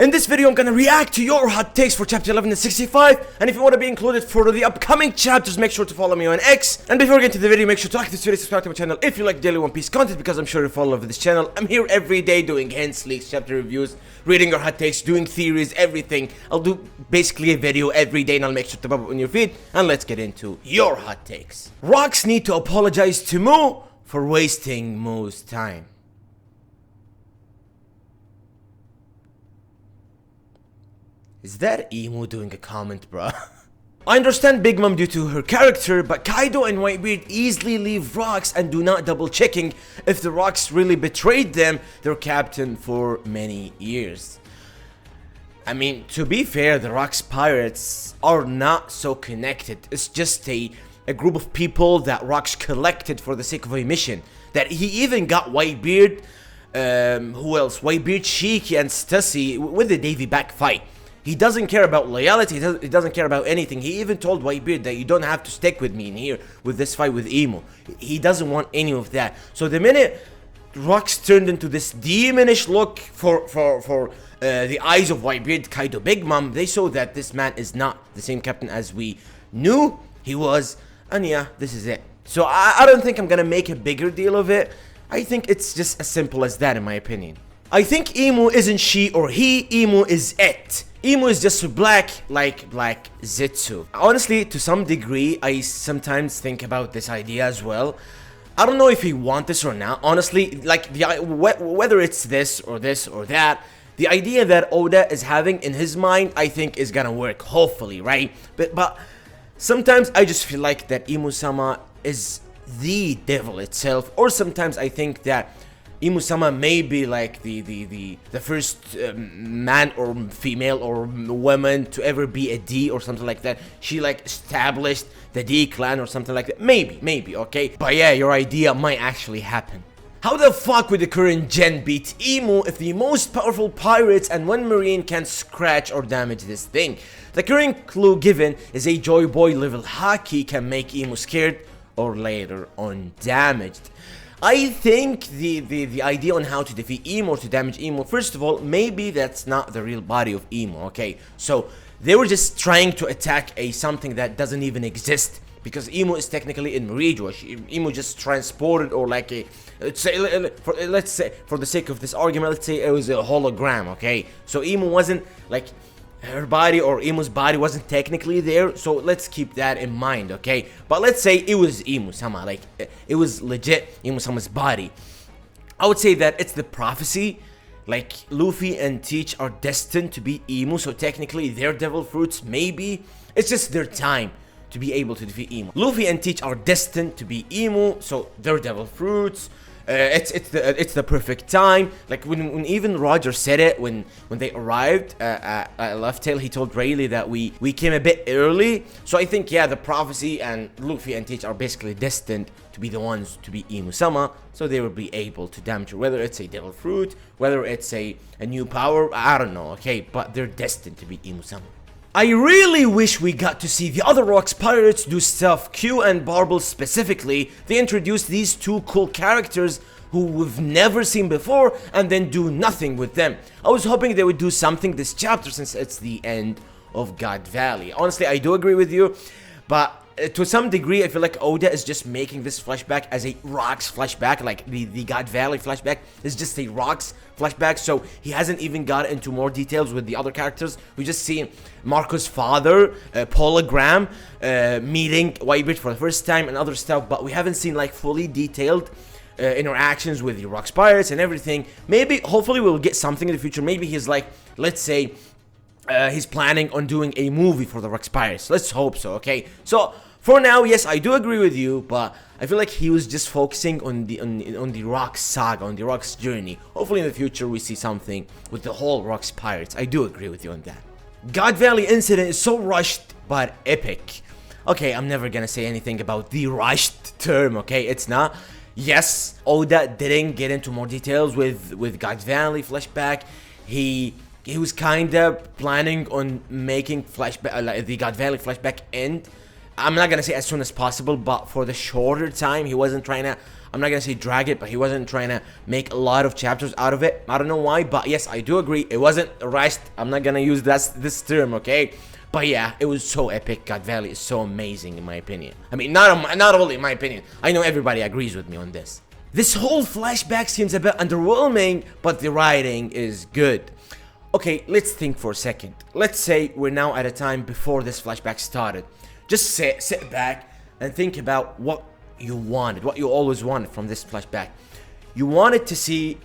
In this video, I'm gonna react to your hot takes for chapter 11 and 65, and if you want to be included for the upcoming chapters, make sure to follow me on X. And before we get to the video, make sure to like this video, subscribe to my channel if you like daily One Piece content, because I'm sure you follow this channel. I'm here every day doing hints, leaks, chapter reviews, reading your hot takes, doing theories, everything. I'll do basically a video every day, and I'll make sure to pop up on your feed. And let's get into your hot takes. Rocks need to apologize to Mu for wasting Mu's time. Is that Emu doing a comment, bruh? I understand Big Mom due to her character, but Kaido and Whitebeard easily leave rocks and do not double checking if the rocks really betrayed them, their captain, for many years. I mean, to be fair, the rocks pirates are not so connected. It's just a group of people that rocks collected for the sake of a mission. That he even got Whitebeard, who else? Whitebeard, Shiki, and Stussy with the Davy back fight. He doesn't care about loyalty, he doesn't care about anything. He even told Whitebeard that you don't have to stick with me in here with this fight with Emu. He doesn't want any of that. So the minute Rocks turned into this demonish look for the eyes of Whitebeard, Kaido, Big Mom, they saw that this man is not the same captain as we knew he was. And yeah, this is it. So I don't think I'm gonna make a bigger deal of it. I think it's just as simple as that, in my opinion. I think Emu isn't she or he, Emu is it. Emu is just black, like Black Zetsu. Honestly, to some degree, I sometimes think about this idea as well. I don't know if he wants this or not. Honestly, like whether it's this or that, the idea that Oda is having in his mind, I think is gonna work, hopefully, right? But sometimes I just feel like that Emu-sama is the devil itself, or sometimes I think that Emu-sama may be like the first man or female or woman to ever be a D or something like that. She like established the D clan or something like that. Maybe, okay? But yeah, your idea might actually happen. How the fuck would the current gen beat Emu if the most powerful pirates and one marine can scratch or damage this thing? The current clue given is a Joy Boy level Haki can make Emu scared or later on damaged. I think the idea on how to defeat Emu or to damage Emu, first of all, maybe that's not the real body of Emu, okay? So they were just trying to attack something that doesn't even exist, because Emu is technically in Meridian. Emu just transported, or like let's say for the sake of this argument, let's say it was a hologram, okay? So Emu wasn't like her body, or Emu's body wasn't technically there, so let's keep that in mind, okay? But let's say it was Emu-sama, like it was legit Emu-sama's body. I would say that it's the prophecy, like Luffy and Teach are destined to be Emu, so technically they're devil fruits, maybe. It's just their time to be able to defeat Emu. Luffy and Teach are destined to be Emu, so they're devil fruits. It's the perfect time. Like when even Roger said it when they arrived at Left Tail, he told Rayleigh that we came a bit early. So I think, yeah, the prophecy and Luffy and Teach are basically destined to be the ones to be Emu-sama, so they will be able to damage her, whether it's a devil fruit, whether it's a new power, I don't know, okay, but they're destined to be Emu-sama. I really wish we got to see the other Rocks pirates do stuff. Q and Barble specifically, they introduced these two cool characters who we've never seen before and then do nothing with them. I was hoping they would do something this chapter since it's the end of God Valley. Honestly, I do agree with you, but to some degree, I feel like Oda is just making this flashback as a Rocks flashback, like the God Valley flashback is just a Rocks flashback, so he hasn't even got into more details with the other characters. We just see Marco's father, Pologram, meeting Whitebeard for the first time and other stuff, but we haven't seen like fully detailed interactions with the Rocks pirates and everything. Maybe, hopefully we'll get something in the future. Maybe he's like, let's say, he's planning on doing a movie for the Rocks pirates. Let's hope so, okay? So for now, yes, I do agree with you, but I feel like he was just focusing on the Rocks saga, on the Rocks journey. Hopefully in the future we see something with the whole Rocks pirates. I do agree with you on that. God Valley incident is so rushed but epic. Okay, I'm never gonna say anything about the rushed term, okay? It's not. Yes, Oda didn't get into more details with God Valley flashback. He was kinda planning on making flashback, the God Valley flashback end. I'm not gonna say as soon as possible, but for the shorter time, he wasn't trying to I'm not gonna say drag it, but he wasn't trying to make a lot of chapters out of it. I don't know why, but yes, I do agree, it wasn't rushed. I'm not gonna use this term, okay? But yeah, it was so epic. God Valley is so amazing in my opinion. I mean, not only in my opinion, I know everybody agrees with me on this. This whole flashback seems a bit underwhelming, but the writing is good. Okay, let's think for a second. Let's say we're now at a time before this flashback started. Just sit back and think about what you wanted, what you always wanted from this flashback. You wanted to see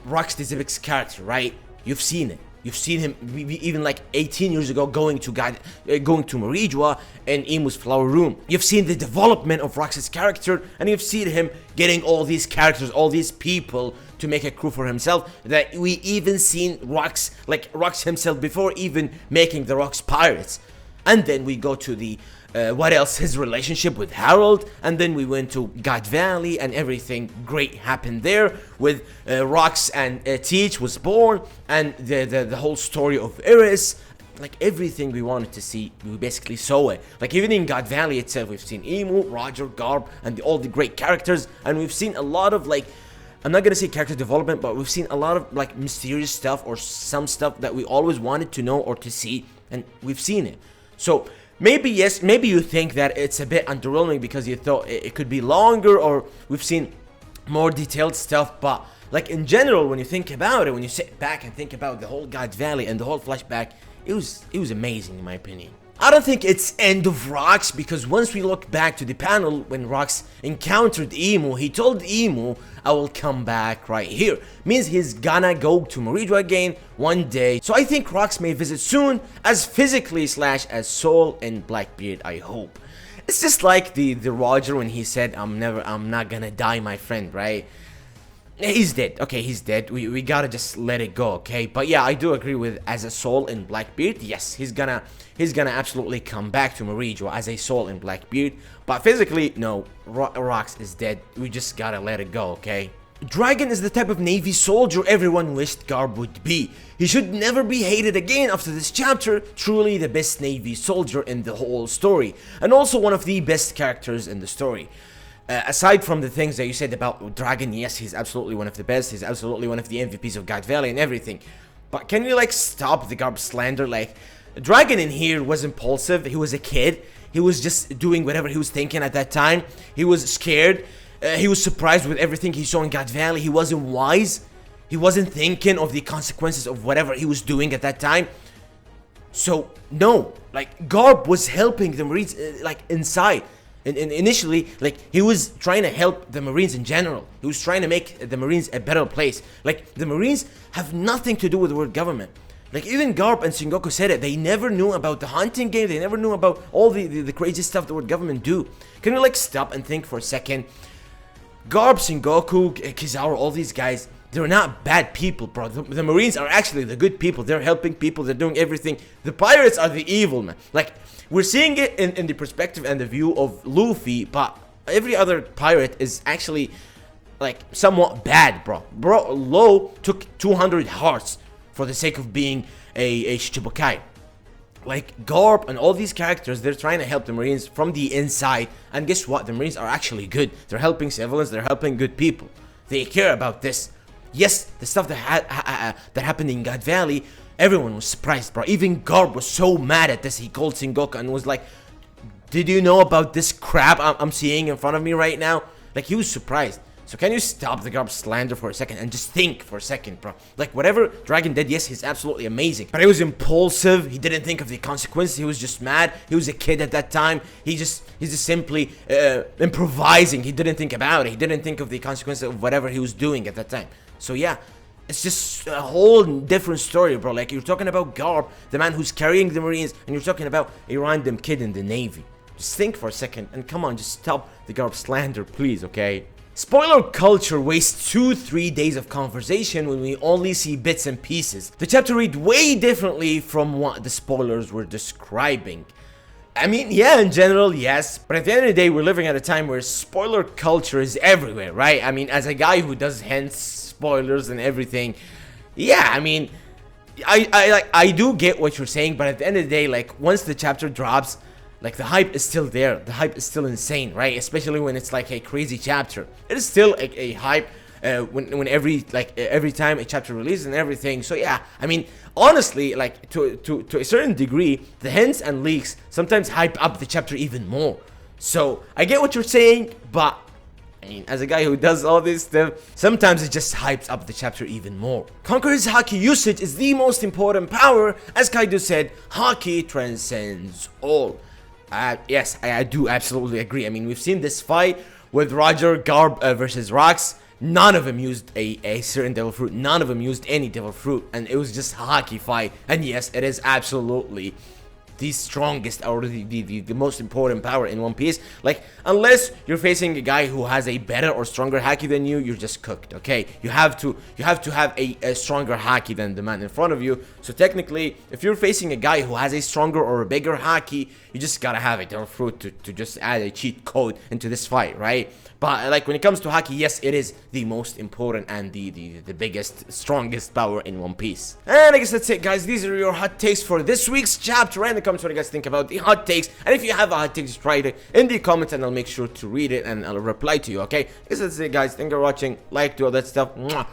Roxy Zibik's character, right? You've seen it. You've seen him even like 18 years ago going to Marijua and Imu's flower room. You've seen the development of Rox's character, and you've seen him getting all these characters, all these people to make a crew for himself. That we even seen Rox himself before even making the Rox pirates. And then we go to the what else? His relationship with Harold, and then we went to God Valley, and everything great happened there with Rox and Teach was born, and the whole story of Iris. Like everything we wanted to see, we basically saw it. Like even in God Valley itself, we've seen Emu, Roger, Garp, and all the great characters, and we've seen a lot of like, I'm not gonna say character development, but we've seen a lot of like mysterious stuff or some stuff that we always wanted to know or to see, and we've seen it. So maybe yes, maybe you think that it's a bit underwhelming because you thought it could be longer, or we've seen more detailed stuff, but like in general, when you think about it, when you sit back and think about the whole God Valley and the whole flashback, it was amazing in my opinion. I don't think it's end of Rox, because once we look back to the panel when Rox encountered Emu, he told Emu, I will come back right here. Means he's gonna go to Marijua again one day. So I think Rox may visit soon, as physically / as soul and Blackbeard, I hope. It's just like the Roger when he said, I'm not gonna die, my friend, right? He's dead. Okay, he's dead. We gotta just let it go, okay? But yeah, I do agree with as a soul in Blackbeard. Yes, he's gonna absolutely come back to Marijua as a soul in Blackbeard. But physically, no, Rox is dead. We just gotta let it go, okay? Dragon is the type of Navy soldier everyone wished Garp would be. He should never be hated again after this chapter. Truly the best Navy soldier in the whole story, and also one of the best characters in the story. Aside from the things that you said about Dragon, yes, he's absolutely one of the best. He's absolutely one of the MVPs of God Valley and everything. But can you like stop the Garp slander? Like, Dragon in here was impulsive. He was a kid. He was just doing whatever he was thinking at that time. He was scared. He was surprised with everything he saw in God Valley. He wasn't wise. He wasn't thinking of the consequences of whatever he was doing at that time. So, no. Like, Garp was helping the Marines, like, inside. And initially, like, he was trying to help the Marines in general. He was trying to make the Marines a better place. Like, the Marines have nothing to do with the world government. Like, even Garp and Sengoku said it. They never knew about the hunting game. They never knew about all the crazy stuff the world government do. Can we, like, stop and think for a second? Garp, Sengoku, Kizaru, all these guys, they're not bad people, bro. The Marines are actually the good people. They're helping people. They're doing everything. The pirates are the evil, man. Like, we're seeing it in the perspective and the view of Luffy, but every other pirate is actually, like, somewhat bad, bro. Bro, Law took 200 hearts for the sake of being a Shichibukai. Like, Garp and all these characters, they're trying to help the Marines from the inside. And guess what? The Marines are actually good. They're helping civilians. They're helping good people. They care about this. Yes, the stuff that happened in God Valley, everyone was surprised, bro. Even Garp was so mad at this. He called Sengoku and was like, did you know about this crap I'm seeing in front of me right now? Like, he was surprised. So can you stop the Garp slander for a second and just think for a second, bro? Like, whatever Dragon did, yes, he's absolutely amazing. But he was impulsive. He didn't think of the consequences. He was just mad. He was a kid at that time. He's just simply improvising. He didn't think about it. He didn't think of the consequences of whatever he was doing at that time. So yeah, it's just a whole different story, bro. Like, you're talking about Garp, the man who's carrying the Marines, and you're talking about a random kid in the Navy. Just think for a second, and come on, just stop the Garp slander, please, okay? Spoiler culture wastes 2-3 days of conversation when we only see bits and pieces. The chapter read way differently from what the spoilers were describing. I mean, yeah, in general, yes, but at the end of the day, we're living at a time where spoiler culture is everywhere, right? I mean, as a guy who does hence spoilers and everything, yeah, I mean, I do get what you're saying, but at the end of the day, like, once the chapter drops, like the hype is still there. The hype is still insane, right? Especially when it's like a crazy chapter. It is still a hype when every time a chapter releases and everything. So yeah, I mean, honestly, like to a certain degree, the hints and leaks sometimes hype up the chapter even more. So I get what you're saying, but I mean, as a guy who does all this stuff, sometimes it just hypes up the chapter even more. Conqueror's Haki usage is the most important power. As Kaido said, Haki transcends all. Yes, I do absolutely agree. I mean, we've seen this fight with Roger, Garp versus Rox. None of them used a certain devil fruit. None of them used any devil fruit. And it was just Haki fight. And yes, it is absolutely the strongest or the most important power in One Piece. Like, unless you're facing a guy who has a better or stronger Haki than you, you're just cooked, okay? You have to have a stronger Haki than the man in front of you. So technically, if you're facing a guy who has a stronger or a bigger Haki, you just gotta have a devil fruit to just add a cheat code into this fight, right? But like when it comes to Haki, yes, it is the most important and the biggest, strongest power in One Piece. And I guess that's it, guys. These are your hot takes for this week's chapter. And in the comments what you guys think about the hot takes. And if you have a hot take, just write it in the comments and I'll make sure to read it and I'll reply to you, okay? I guess that's it, guys. Thank you for watching. Like, do all that stuff. Mwah.